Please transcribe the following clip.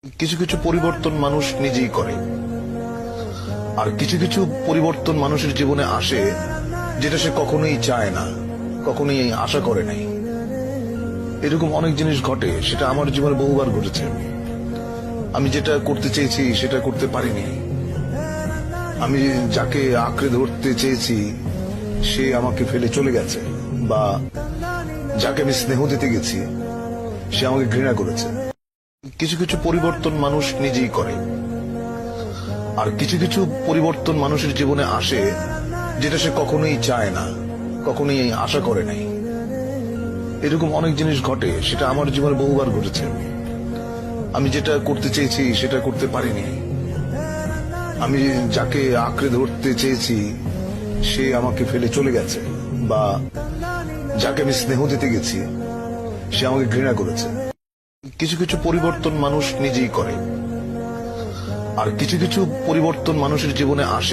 কিছু কিছু পরিবর্তন মানুষ নিজেই করে, আর কিছু কিছু পরিবর্তন মানুষের জীবনে আসে যেটা সে কখনোই চায় না, কখনোই আশা করে নাই। এরকম অনেক জিনিস ঘটে, সেটা আমার জীবনে বহুবার ঘটেছে। আমি যেটা করতে চেয়েছি সেটা করতে পারিনি। আমি যাকে আঁকড়ে ধরতে চেয়েছি সে আমাকে ফেলে চলে গেছে, বা যাকে আমি স্নেহ দিতে গেছি সে আমাকে ঘৃণা করেছে। কিছু কিছু পরিবর্তন মানুষ নিজেই করে, আর কিছু কিছু পরিবর্তন মানুষের জীবনে আসে যেটা সে কখনোই চায় না, কখনোই আশা করে নাই। এরকম অনেক জিনিস ঘটে, সেটা আমার জীবনে বহুবার ঘটেছে। আমি যেটা করতে চেয়েছি সেটা করতে পারিনি। আমি যাকে আঁকড়ে ধরতে চেয়েছি সে আমাকে ফেলে চলে গেছে, বা যাকে আমি স্নেহ দিতে গেছি সে আমাকে ঘৃণা করেছে। কিছু কিছু পরিবর্তন মানুষ নিজেই করে, আর কিছু কিছু পরিবর্তন মানুষের জীবনে আসে